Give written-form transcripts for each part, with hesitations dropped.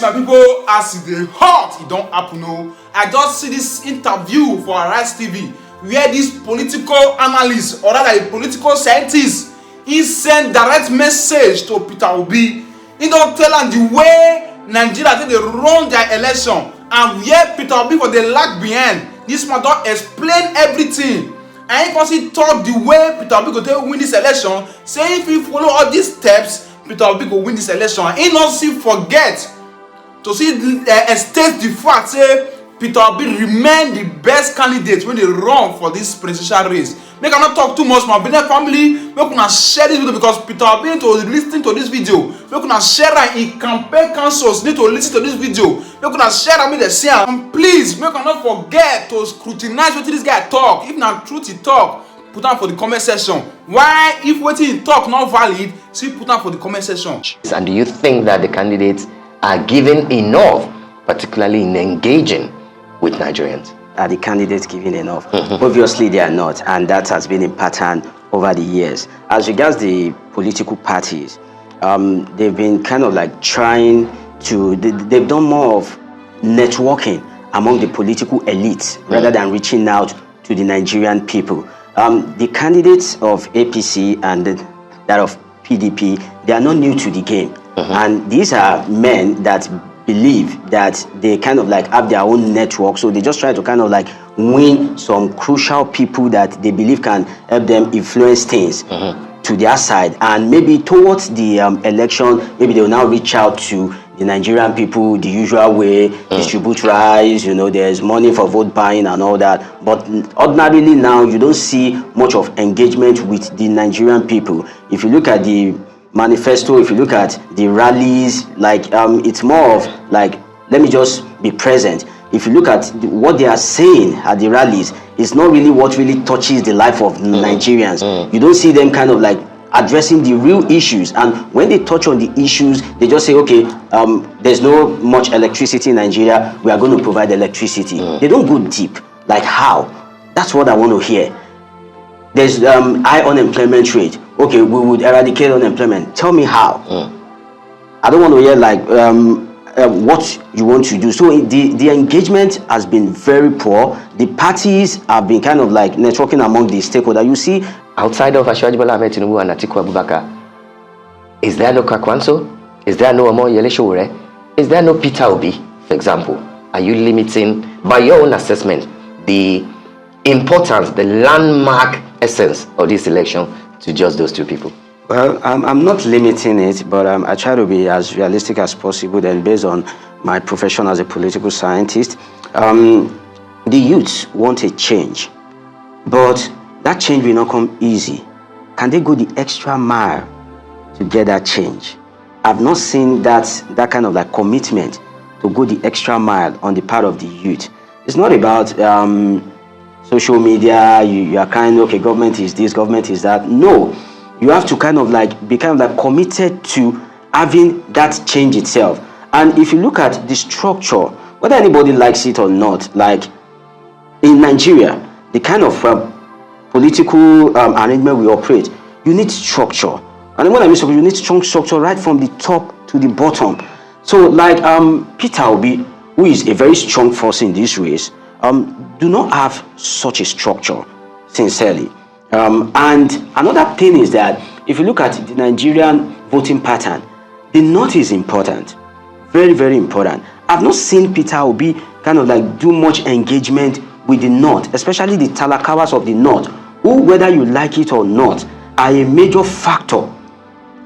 my people, as the hot it don't happen. No, I just see this interview for Arise TV where this political analyst, or rather a political scientist, he sent direct message to Peter Obi. He don't tell him the way Nigeria think they run their election and where Peter Obi for the lag behind. This man don't explain everything. And he also talk the way Peter Obi go to win this election. Say if he follow all these steps, Peter Obi go win this election. And he not see forget to see state the fact say Peter Obi remain the best candidate when they run for this presidential race. Make I not talk too much, my business family. Make una share this video because Peter Obi need to listen to this video. Make una share it in campaign councils need to listen to this video. Make una share it with the share. And please make una not forget to scrutinize what this guy talk. If not truth he talk, put am for the comment section. Why if what he talk not valid, see put am for the comment section. And do you think that the candidates are given enough, particularly in engaging with Nigerians? Are the candidates giving enough? Obviously they are not, and that has been a pattern over the years. As regards the political parties, they've been kind of like trying to, they've done more of networking among the political elites rather than reaching out to the Nigerian people. The candidates of APC and that of PDP, they are not new to the game. And these are men that believe that they kind of like have their own network, so they just try to kind of like win some crucial people that they believe can help them influence things to their side, and maybe towards the election, maybe they will now reach out to the Nigerian people the usual way, distribute rice, you know, there's money for vote buying and all that. But ordinarily now you don't see much of engagement with the Nigerian people. If you look at the manifesto, if you look at the rallies, like it's more of like, let me just be present. If you look at what they are saying at the rallies, it's not really what really touches the life of Nigerians. You don't see them kind of like addressing the real issues, and when they touch on the issues, they just say, okay, there's no much electricity in Nigeria, we are going to provide electricity. They don't go deep. Like how? That's what I want to hear. There's high unemployment rate. Okay, we would eradicate unemployment. Tell me how. I don't want to hear like what you want to do. So the engagement has been very poor. The parties have been kind of like networking among the stakeholders. You see, outside of Asiwaju Bola Ahmed Tinubu and Atiku Abubakar, is there no Kwakwanso? Is there no Omo Yele Sowore? Is there no Peter Obi, for example? Are you limiting, by your own assessment, the importance, the landmark essence of this election to just those two people? Well, I'm not limiting it, but I try to be as realistic as possible. Then, based on my profession as a political scientist, the youths want a change, but that change will not come easy. Can they go the extra mile to get that change? I've not seen that kind of like commitment to go the extra mile on the part of the youth. It's not about social media. You are kind of, okay, government is this, government is that. No. You have to kind of like be kind of like committed to having that change itself. And if you look at the structure, whether anybody likes it or not, like in Nigeria, the kind of political arrangement we operate, you need structure. And when I mean structure, you need strong structure right from the top to the bottom. So like Peter Obi, who is a very strong force in this race, do not have such a structure, sincerely. And another thing is that if you look at the Nigerian voting pattern, the north is important, very, very important. I've not seen Peter Obi kind of like do much engagement with the north, especially the Talakawas of the north, who, whether you like it or not, are a major factor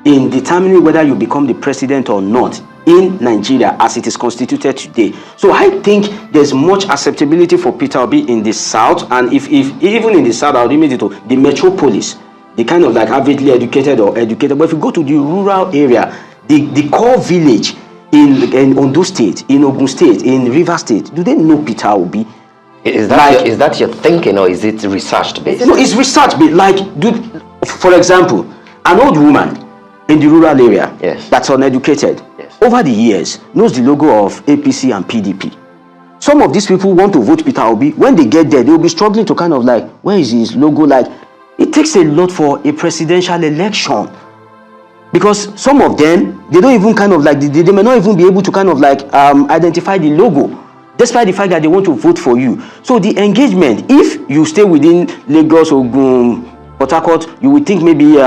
in determining whether you become the president or not in Nigeria as it is constituted today. So I think there's much acceptability for Peter Obi in the south, and if even in the south, I'll limit it to the metropolis, the kind of like averagely educated or educated. But if you go to the rural area, the core village in Ondo State, in Ogun State, in River State, do they know Peter Obi? Is that your thinking, or is it research based? No, it's research based. Like, for example, an old woman in the rural area, yes, that's uneducated, yes, over the years knows the logo of APC and PDP. Some of these people want to vote Peter Obi. When they get there, they'll be struggling to kind of like, where is his logo? Like, it takes a lot for a presidential election. Because some of them, they don't even kind of like, they may not even be able to kind of like identify the logo, despite the fact that they want to vote for you. So the engagement, if you stay within Lagos, Ogun, Port Harcourt, you would think maybe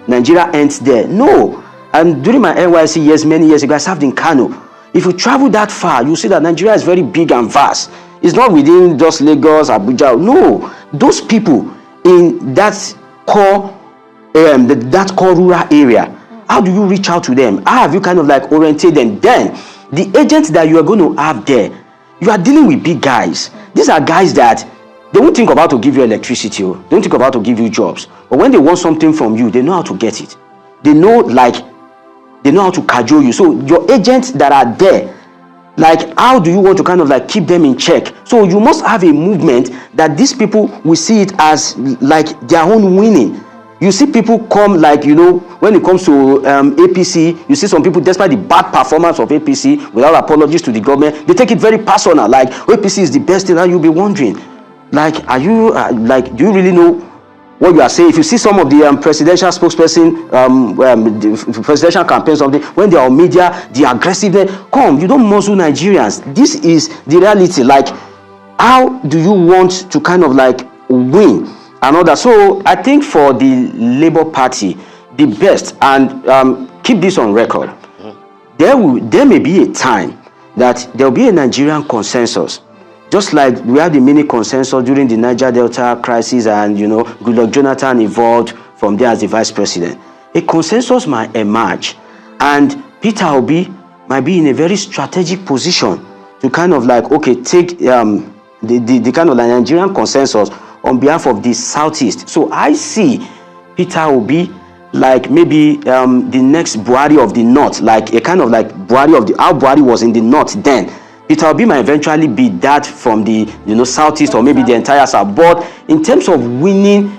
Nigeria ends there. No. And during my NYC years, many years ago, I served in Kano. If you travel that far, you see that Nigeria is very big and vast. It's not within just Lagos, Abuja. No. Those people in that core that core rural area, how do you reach out to them? How have you kind of like oriented them? Then the agents that you are going to have there, you are dealing with big guys. These are guys that they won't think about to give you electricity, they don't think about to give you jobs, but when they want something from you, they know how to get it. They know how to cajole you. So your agents that are there, like, how do you want to kind of like keep them in check? So you must have a movement that these people will see it as like their own winning. You see people come, like, when it comes to APC, you see some people, despite the bad performance of APC, without apologies to the government, they take it very personal, like, APC is the best thing. And you'll be wondering, like, are you do you really know what you are saying? If you see some of the presidential spokesperson, the presidential campaigns, something, when they are on media, the aggressiveness, you don't muzzle Nigerians. This is the reality. Like, how do you want to kind of like win another? So I think for the Labour Party, the best, and keep this on record, there may be a time that there will be a Nigerian consensus, just like we had the mini consensus during the Niger Delta crisis, and Goodluck Jonathan evolved from there as the vice president. A consensus might emerge, and Peter Obi might be in a very strategic position to kind of like, take the kind of like Nigerian consensus on behalf of the Southeast. So I see Peter Obi like maybe the next Buhari of the North, like a kind of like Buhari of how Buhari was in the North then. Peter Obi might eventually be that from the Southeast, or maybe the entire South. But in terms of winning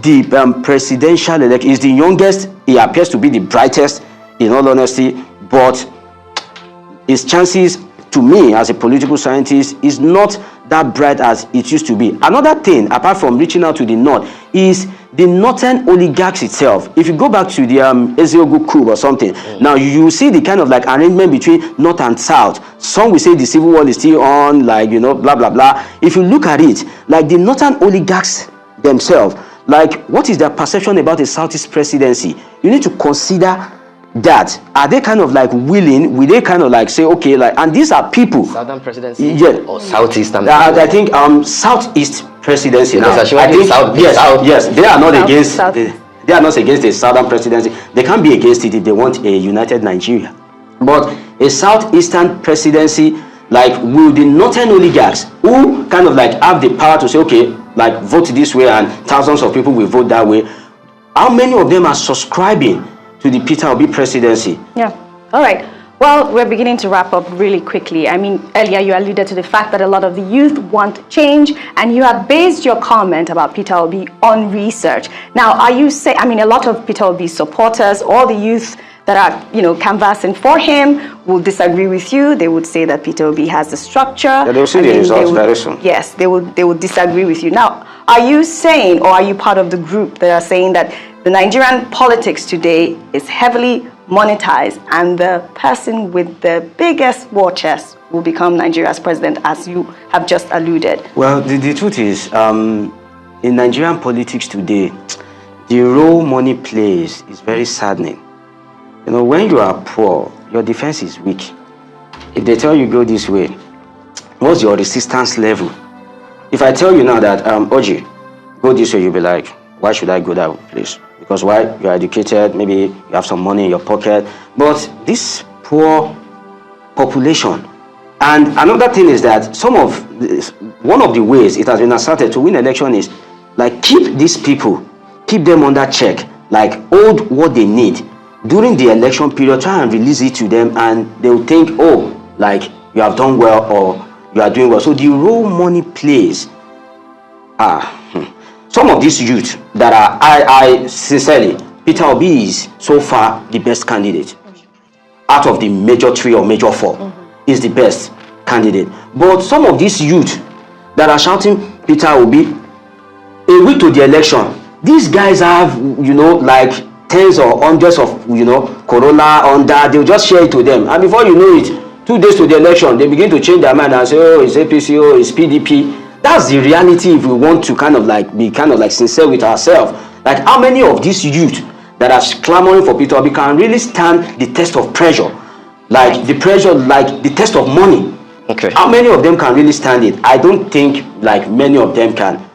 the presidential election, he's the youngest. He appears to be the brightest, in all honesty. But his chances, to me, as a political scientist, is not that bright as it used to be. Another thing, apart from reaching out to the North, is the northern oligarchs itself. If you go back to the Eziogu coup or something, now you see the kind of like arrangement between North and South. Some will say the civil war is still on, like, blah, blah, blah. If you look at it, like the northern oligarchs themselves, like, what is their perception about the Southeast presidency? You need to consider that. Are they kind of like willing? Will they kind of like say, okay, like, and these are people. Southern presidency? Yeah. Or Southeast? I think Southeast presidency. Now, I think, yes, they are not against. They are not against the Southern presidency. They can't be against it if they want a united Nigeria. But a Southeastern presidency, like, will the northern oligarchs who kind of like have the power to say, okay, like, vote this way and thousands of people will vote that way, how many of them are subscribing to the Peter Obi presidency? Yeah. All right. Well, we're beginning to wrap up really quickly. I mean, earlier you alluded to the fact that a lot of the youth want change, and you have based your comment about Peter Obi on research. Now, are you saying, I mean, a lot of Peter Obi's supporters, all the youth that are, canvassing for him, will disagree with you. They would say that Peter Obi has the structure. Yeah, they'll see the results very soon. Yes, they would disagree with you. Now, are you saying, or are you part of the group that are saying that the Nigerian politics today is heavily monetized, and the person with the biggest war chest will become Nigeria's president, as you have just alluded? Well, the truth is, in Nigerian politics today, the role money plays is very saddening. When you are poor, your defense is weak. If they tell you go this way, what's your resistance level? If I tell you now that, Oji, go this way, you'll be like, why should I go that place? Because why? You're educated, maybe you have some money in your pocket. But this poor population. And another thing is that one of the ways it has been asserted to win election is, like, keep these people, keep them under check, like, hold what they need. During the election period, try and release it to them, and they'll think, oh, like, you have done well, or you are doing well. So the role money plays some of these youth that are, I sincerely, Peter Obi is so far the best candidate. Out of the major three or major four, is the best candidate. But some of these youth that are shouting Peter Obi, a week to the election, these guys have, like, tens or hundreds of, Corolla, Honda, they'll just share it to them. And before you know it, 2 days to the election, they begin to change their mind and say, oh, it's APC, oh, it's PDP. That's the reality if we want to be sincere with ourselves. Like, how many of these youth that are clamoring for Peter Obi can really stand the test of pressure? Like the test of money. Okay. How many of them can really stand it? I don't think like many of them can.